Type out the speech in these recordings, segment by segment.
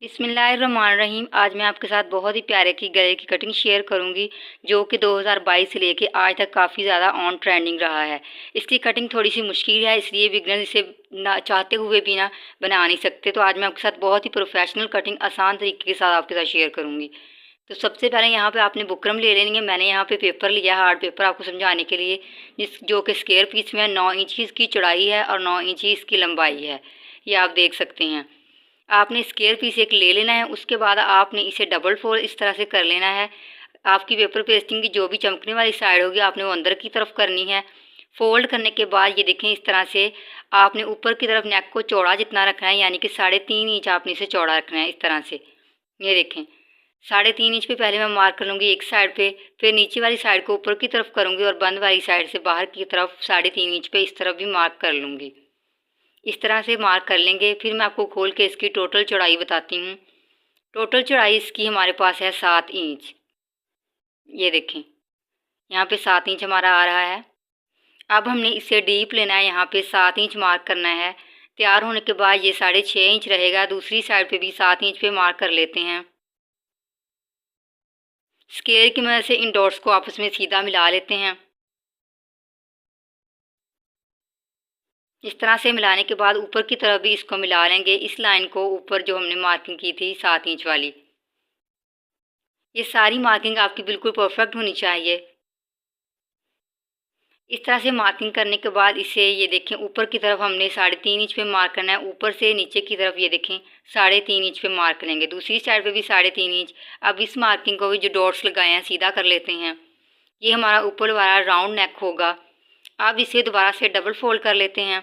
बिस्मिल्लाहिर्रहमानिर्रहीम। आज मैं आपके साथ बहुत ही प्यारे की गले की कटिंग शेयर करूंगी जो कि 2022 से लेके आज तक काफ़ी ज़्यादा ऑन ट्रेंडिंग रहा है। इसकी कटिंग थोड़ी सी मुश्किल है, इसलिए बिगनर इसे ना चाहते हुए भी ना बना नहीं सकते। तो आज मैं आपके साथ बहुत ही प्रोफेशनल कटिंग आसान तरीके के साथ आपके साथ शेयर करूँगी। तो सबसे पहले यहाँ पे आपने बुकरम ले लेनी है। मैंने यहाँ पे पेपर लिया है, हार्ड पेपर, आपको समझाने के लिए, जो कि स्क्वायर पीस में 9 इंच इसकी चौड़ाई है और 9 इंच इसकी लंबाई है। ये आप देख सकते हैं। आपने स्क्वायर पीस एक ले लेना है। उसके बाद आपने इसे डबल फोल्ड इस तरह से कर लेना है। आपकी पेपर पेस्टिंग की जो भी चमकने वाली साइड होगी आपने वो अंदर की तरफ करनी है। फोल्ड करने के बाद ये देखें, इस तरह से आपने ऊपर की तरफ नेक को चौड़ा जितना रखना है, यानी कि 3.5 इंच आपने इसे चौड़ा रखना है। इस तरह से ये देखें, 3.5 इंच पे पहले मैं मार्क कर लूँगी एक साइड पे, फिर नीचे वाली साइड को ऊपर की तरफ करूँगी और बंद वाली साइड से बाहर की तरफ 3.5 इंच पे इस तरफ भी मार्क कर लूँगी। इस तरह से मार्क कर लेंगे। फिर मैं आपको खोल के इसकी टोटल चौड़ाई बताती हूँ। टोटल चौड़ाई इसकी हमारे पास है 7 इंच। ये देखें, यहाँ पे 7 इंच हमारा आ रहा है। अब हमने इसे डीप लेना है, यहाँ पे 7 इंच मार्क करना है। तैयार होने के बाद ये 6.5 इंच रहेगा। दूसरी साइड पे भी 7 इंच पे मार्क कर लेते हैं। स्केल की मदद से इन डॉट्स को आपस में सीधा मिला लेते हैं। इस तरह से मिलाने के बाद ऊपर की तरफ भी इसको मिला लेंगे, इस लाइन को ऊपर जो हमने मार्किंग की थी 7 इंच वाली। ये सारी मार्किंग आपकी बिल्कुल परफेक्ट होनी चाहिए। इस तरह से मार्किंग करने के बाद इसे ये देखें, ऊपर की तरफ हमने 3.5 इंच पे मार्क करना है। ऊपर से नीचे की तरफ ये देखें 3.5 इंच पे मार्क करेंगे। दूसरी साइड पे भी 3.5 इंच। अब इस मार्किंग को भी जो डॉट्स लगाए हैं सीधा कर लेते हैं। ये हमारा ऊपर वाला राउंड नेक होगा। अब इसे दोबारा से डबल फोल्ड कर लेते हैं।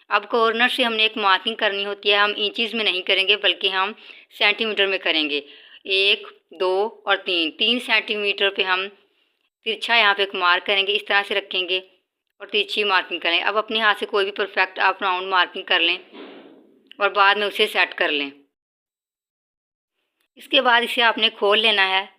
अब कॉर्नर से हमने एक मार्किंग करनी होती है। हम इंचज़ में नहीं करेंगे बल्कि हम सेंटीमीटर में करेंगे। 1, 2 और 3 सेंटीमीटर पे हम तिरछा यहाँ पे एक मार्क करेंगे। इस तरह से रखेंगे और तिरछी मार्किंग करें। अब अपने हाथ से कोई भी परफेक्ट आप राउंड मार्किंग कर लें और बाद में उसे सेट कर लें। इसके बाद इसे आपने खोल लेना है।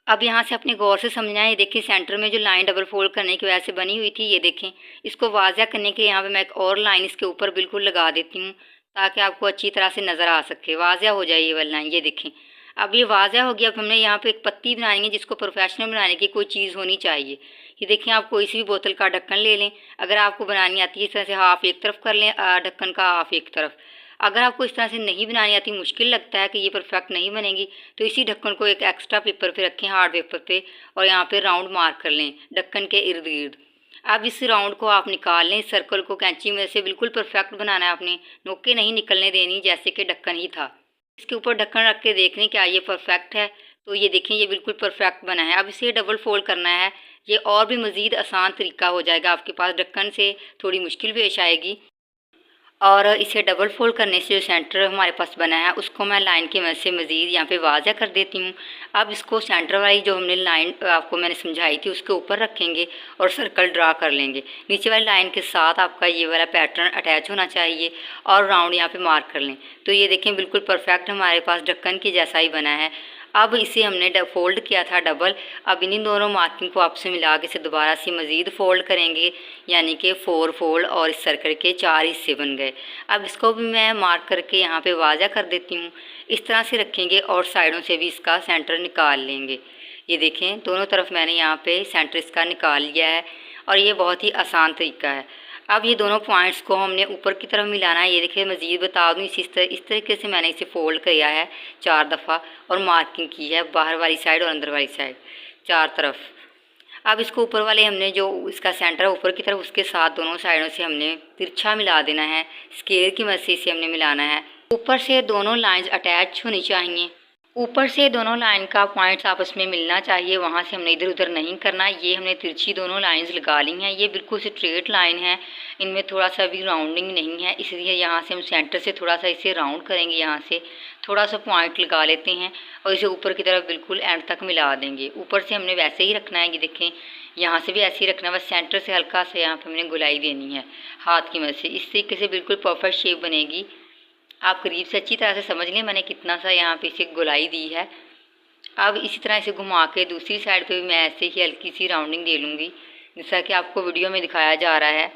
अब यहाँ से अपने गौर से समझना है। ये देखिए, सेंटर में जो लाइन डबल फोल्ड करने की वजह से बनी हुई थी, ये देखें, इसको वाज़िया करने के लिए यहाँ पे मैं एक और लाइन इसके ऊपर बिल्कुल लगा देती हूँ ताकि आपको अच्छी तरह से नज़र आ सके, वाज़िया हो जाए ये वाली लाइन। ये देखें, अब ये वाज़िया हो गया। अब हमने यहाँ पे एक पत्ती बनानी है जिसको प्रोफेशनल बनाने की कोई चीज़ होनी चाहिए। ये देखें, आप कोई सी भी बोतल का ढक्कन ले लें। अगर आपको बनानी आती है इस तरह से हाफ एक तरफ कर लें, ढक्कन का हाफ एक तरफ। अगर आपको इस तरह से नहीं बनानी आती, मुश्किल लगता है कि ये परफेक्ट नहीं बनेगी, तो इसी ढक्कन को एक एक्स्ट्रा पेपर पे रखें, हार्ड पेपर पे, और यहाँ पे राउंड मार्क कर लें ढक्कन के इर्द गिर्द। अब इस राउंड को आप निकाल लें। सर्कल को कैंची में से बिल्कुल परफेक्ट बनाना है आपने, नोके नहीं निकलने देनी जैसे कि ढक्कन ही था। इसके ऊपर ढक्कन रख के देख लें क्या ये परफेक्ट है। तो ये देखें, ये बिल्कुल परफेक्ट बना है। अब इसे डबल फोल्ड करना है। ये और भी मज़ीद आसान तरीका हो जाएगा आपके पास, ढक्कन से थोड़ी मुश्किल पेश आएगी। और इसे डबल फोल्ड करने से जो सेंटर हमारे पास बना है उसको मैं लाइन की मदद से मज़ीद यहाँ पे वाज़ा कर देती हूँ। अब इसको सेंटर वाली जो हमने लाइन आपको मैंने समझाई थी उसके ऊपर रखेंगे और सर्कल ड्रा कर लेंगे। नीचे वाली लाइन के साथ आपका ये वाला पैटर्न अटैच होना चाहिए और राउंड यहाँ पे मार्क कर लें। तो ये देखें, बिल्कुल परफेक्ट हमारे पास ढक्कन की जैसा ही बना है। अब इसे हमने फोल्ड किया था डबल। अब इन्हीं दोनों मार्किंग को आपसे मिला के इसे दोबारा से मज़ीद फोल्ड करेंगे, यानी कि 4 फोल्ड, और इस सर्कल के 4 हिस्से बन गए। अब इसको भी मैं मार्क करके यहाँ पे वाज़ा कर देती हूँ। इस तरह से रखेंगे और साइडों से भी इसका सेंटर निकाल लेंगे। ये देखें, दोनों तरफ मैंने यहाँ पे सेंटर इसका निकाल लिया है और ये बहुत ही आसान तरीका है। अब ये दोनों पॉइंट्स को हमने ऊपर की तरफ मिलाना है। ये देखिए, मज़ीद बता दूँ, इस तरीके से मैंने इसे फोल्ड किया है 4 दफ़ा और मार्किंग की है बाहर वाली साइड और अंदर वाली साइड 4 तरफ। अब इसको ऊपर वाले हमने जो इसका सेंटर है ऊपर की तरफ, उसके साथ दोनों साइडों से हमने तिरछा मिला देना है। स्केल की मदद से इसे हमने मिलाना है। ऊपर से दोनों लाइंस अटैच होनी चाहिए। ऊपर से दोनों लाइन का पॉइंट्स आपस में मिलना चाहिए, वहाँ से हमने इधर उधर नहीं करना। ये हमने तिरछी दोनों लाइंस लगा ली हैं। ये बिल्कुल स्ट्रेट लाइन है, इनमें थोड़ा सा भी राउंडिंग नहीं है, इसलिए यहाँ से हम सेंटर से थोड़ा सा इसे राउंड करेंगे। यहाँ से थोड़ा सा पॉइंट लगा लेते हैं और इसे ऊपर की तरफ बिल्कुल एंड तक मिला देंगे। ऊपर से हमने वैसे ही रखना है, ये देखें, यहाँ से भी ऐसे ही रखना है, बस सेंटर से हल्का सा यहाँ पर हमने गुलाई देनी है हाथ की मदद से। इस तरीके से बिल्कुल परफेक्ट शेप बनेगी। आप करीब से अच्छी तरह से समझ लें मैंने कितना सा यहाँ पे इसे गोलाई दी है। अब इसी तरह इसे घुमा के दूसरी साइड पे भी मैं ऐसे ही हल्की सी राउंडिंग दे लूँगी, जैसा कि आपको वीडियो में दिखाया जा रहा है।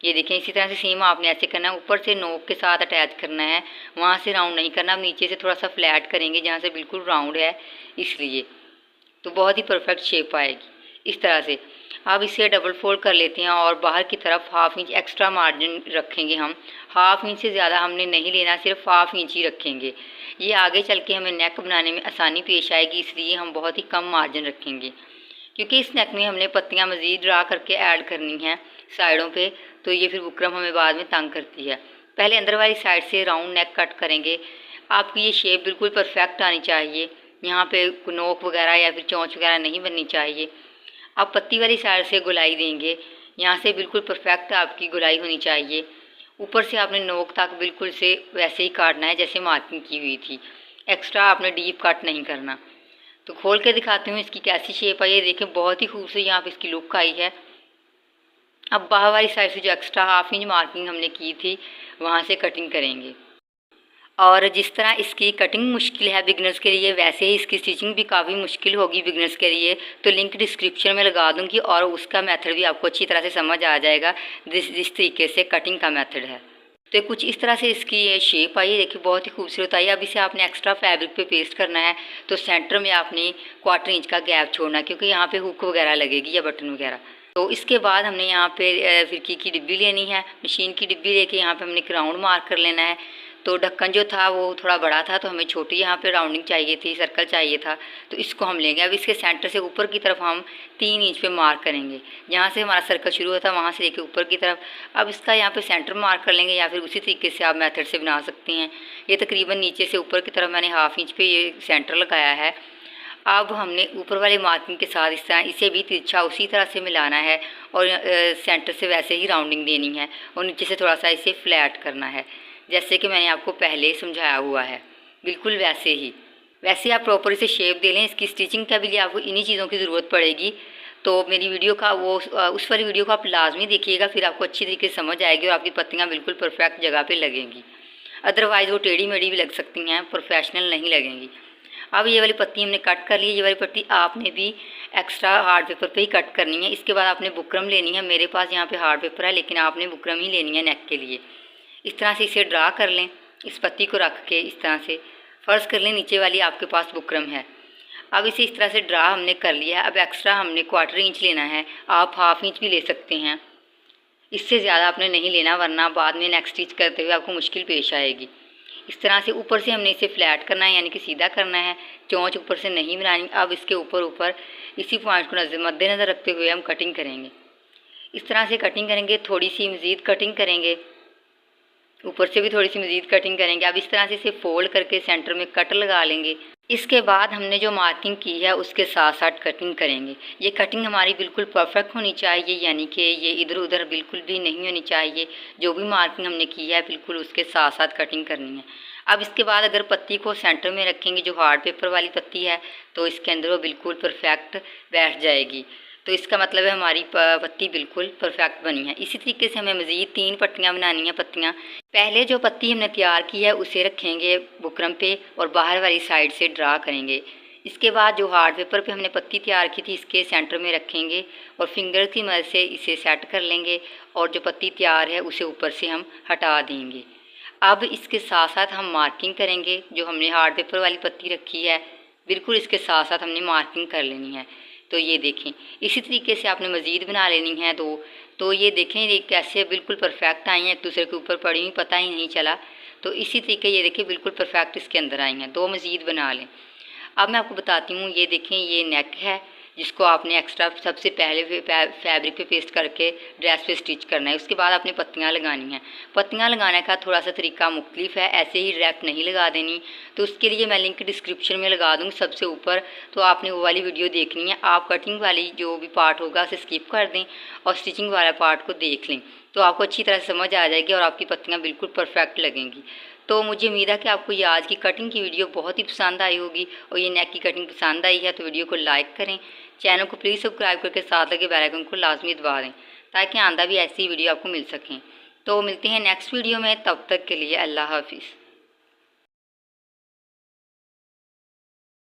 ये देखें, इसी तरह से सेम आपने ऐसे करना है, ऊपर से नोक के साथ अटैच करना है, वहाँ से राउंड नहीं करना। आप नीचे से थोड़ा सा फ्लैट करेंगे जहाँ से बिल्कुल राउंड है, इसलिए तो बहुत ही परफेक्ट शेप आएगी इस तरह से। अब इसे डबल फोल्ड कर लेते हैं और बाहर की तरफ 1/2 इंच एक्स्ट्रा मार्जिन रखेंगे हम। 1/2 इंच से ज़्यादा हमने नहीं लेना, सिर्फ 1/2 इंच ही रखेंगे। ये आगे चल के हमें नेक बनाने में आसानी पेश आएगी, इसलिए हम बहुत ही कम मार्जिन रखेंगे, क्योंकि इस नेक में हमने पत्तियां मज़ीद ड्रा करके ऐड करनी है साइडों पे, तो ये फिर बुकरम हमें बाद में तंग करती है। पहले अंदर वाली साइड से राउंड नेक कट करेंगे। आपकी ये शेप बिल्कुल परफेक्ट आनी चाहिए, यहाँ पे नोक वगैरह या फिर चोंच वगैरह नहीं बननी चाहिए। आप पत्ती वाली साइड से गुलाई देंगे, यहाँ से बिल्कुल परफेक्ट आपकी गुलाई होनी चाहिए। ऊपर से आपने नोक तक बिल्कुल से वैसे ही काटना है जैसे मार्किंग की हुई थी, एक्स्ट्रा आपने डीप कट नहीं करना। तो खोल के दिखाती हूँ इसकी कैसी शेप आई है। देखें, बहुत ही खूबसूरत यहाँ पे इसकी लुक आई है। अब बाहर वाली साइड से जो एक्स्ट्रा 1/2 इंच मार्किंग हमने की थी वहाँ से कटिंग करेंगे। और जिस तरह इसकी कटिंग मुश्किल है बिगनर्स के लिए, वैसे ही इसकी स्टिचिंग भी काफ़ी मुश्किल होगी बिगनर्स के लिए। तो लिंक डिस्क्रिप्शन में लगा दूँगी और उसका मेथड भी आपको अच्छी तरह से समझ आ जाएगा जिस तरीके से कटिंग का मेथड है। तो कुछ इस तरह से इसकी ये शेप आई है, देखिए बहुत ही खूबसूरत आई है। अब इसे आपने एक्स्ट्रा फैब्रिक पे पेस्ट करना है, तो सेंटर में आपने 1/4 इंच का गैप छोड़ना है, क्योंकि यहाँ पे हुक वगैरह लगेगी या बटन वगैरह। तो इसके बाद हमने यहाँ पे फिरकी की डिब्बी लेनी है, मशीन की डिब्बी लेके यहाँ पे हमने एक राउंड मार्क कर लेना है। तो ढक्कन जो था वो थोड़ा बड़ा था, तो हमें छोटी यहाँ पे राउंडिंग चाहिए थी, सर्कल चाहिए था, तो इसको हम लेंगे। अब इसके सेंटर से ऊपर की तरफ हम 3 इंच पे मार्क करेंगे, जहाँ से हमारा सर्कल शुरू होता है वहाँ से लेके ऊपर की तरफ। अब इसका यहाँ पे सेंटर मार्क कर लेंगे, या फिर उसी तरीके से आप मेथड से बना सकते हैं। ये तकरीबन नीचे से ऊपर की तरफ मैंने 1/2 इंच पे ये सेंटर लगाया है। अब हमने ऊपर वाले मार्किंग के साथ इस तरह इसे भी तिरछा उसी तरह से मिलाना है और सेंटर से वैसे ही राउंडिंग देनी है और नीचे से थोड़ा सा इसे फ्लैट करना है, जैसे कि मैंने आपको पहले समझाया हुआ है, बिल्कुल वैसे ही। वैसे आप प्रॉपर इसे शेप दे लें। इसकी स्टिचिंग का भी लिए आपको इन्हीं चीज़ों की ज़रूरत पड़ेगी, तो मेरी वीडियो का उस वाली वीडियो को आप लाजमी देखिएगा, फिर आपको अच्छी तरीके से समझ आएगी और आपकी पत्तियाँ बिल्कुल परफेक्ट जगह पे लगेंगी। अदरवाइज़ वो टेढ़ी मेढ़ी भी लग सकती हैं, प्रोफेशनल नहीं लगेंगी। अब ये वाली पत्ती हमने कट कर ली है। ये वाली पत्ती आपने भी एक्स्ट्रा हार्ड पेपर पे ही कट करनी है। इसके बाद आपने बुकरम लेनी है। मेरे पास यहाँ पे हार्ड पेपर है, लेकिन आपने बुकरम ही लेनी है नेक के लिए। इस तरह से इसे ड्रा कर लें, इस पत्ती को रख के इस तरह से फर्श कर लें, नीचे वाली आपके पास बुकरम है। अब इसे इस तरह से ड्रा हमने कर लिया है। अब एक्स्ट्रा हमने 1/4 इंच लेना है, आप 1/2 इंच भी ले सकते हैं, इससे ज़्यादा आपने नहीं लेना, वरना बाद में नेक स्टिच करते हुए आपको मुश्किल पेश आएगी। इस तरह से ऊपर से हमने इसे फ्लैट करना है, यानी कि सीधा करना है, चोंच ऊपर से नहीं बनानी। अब इसके ऊपर ऊपर इसी पॉइंट को मद्देनज़र रखते हुए हम कटिंग करेंगे। इस तरह से कटिंग करेंगे, थोड़ी सी मज़ीद कटिंग करेंगे, ऊपर से भी थोड़ी सी मज़ीद कटिंग करेंगे। अब इस तरह से इसे फोल्ड करके सेंटर में कट लगा लेंगे। इसके बाद हमने जो मार्किंग की है उसके साथ साथ कटिंग करेंगे। ये कटिंग हमारी बिल्कुल परफेक्ट होनी चाहिए, यानी कि ये इधर उधर बिल्कुल भी नहीं होनी चाहिए। जो भी मार्किंग हमने की है बिल्कुल उसके साथ साथ कटिंग करनी है। अब इसके बाद अगर पत्ती को सेंटर में रखेंगे, जो हार्ड पेपर वाली पत्ती है, तो इसके अंदर वो बिल्कुल परफेक्ट बैठ जाएगी। तो इसका मतलब है हमारी पत्ती बिल्कुल परफेक्ट बनी है। इसी तरीके से हमें मज़ीद 3 पट्टियाँ बनानी हैं। पत्तियाँ पहले जो पत्ती हमने तैयार की है उसे रखेंगे बुकरम पे और बाहर वाली साइड से ड्रा करेंगे। इसके बाद जो हार्ड पेपर पे हमने पत्ती तैयार की थी इसके सेंटर में रखेंगे और फिंगर की मदद से इसे सेट कर लेंगे और जो पत्ती तैयार है उसे ऊपर से हम हटा देंगे। अब इसके साथ साथ हम मार्किंग करेंगे। जो हमने हार्ड पेपर वाली पत्ती रखी है बिल्कुल इसके साथ साथ हमने मार्किंग कर लेनी है। तो ये देखें, इसी तरीके से आपने मज़ीद बना लेनी है 2। तो ये देखें ये कैसे बिल्कुल परफेक्ट आई हैं, एक दूसरे के ऊपर पड़ी हुई, पता ही नहीं चला। तो इसी तरीके ये देखें बिल्कुल परफेक्ट इसके अंदर आई हैं। 2 मज़ीद बना लें। अब मैं आपको बताती हूँ, ये देखें ये नेक है जिसको आपने एक्स्ट्रा सबसे पहले फैब्रिक पे पेस्ट करके ड्रेस पे स्टिच करना है। उसके बाद आपने पत्तियाँ लगानी हैं। पत्तियाँ लगाने का थोड़ा सा तरीका मुख्तलिफ है, ऐसे ही डायरेक्ट नहीं लगा देनी। तो उसके लिए मैं लिंक डिस्क्रिप्शन में लगा दूँगी सबसे ऊपर, तो आपने वो वाली वीडियो देखनी है। आप कटिंग वाली जो भी पार्ट होगा उसे स्किप कर दें और स्टिचिंग वाला पार्ट को देख लें, तो आपको अच्छी तरह से समझ आ जाएगी और आपकी पत्तियाँ बिल्कुल परफेक्ट लगेंगी। तो मुझे उम्मीद है कि आपको ये आज की कटिंग की वीडियो बहुत ही पसंद आई होगी और ये नेक की कटिंग पसंद आई है तो वीडियो को लाइक करें, चैनल को प्लीज़ सब्सक्राइब करके साथ लगे बेल आइकन को लाजमी दबा दें ताकि आंदा भी ऐसी वीडियो आपको मिल सकें। तो मिलते हैं नेक्स्ट वीडियो में, तब तक के लिए अल्लाह हाफिज़।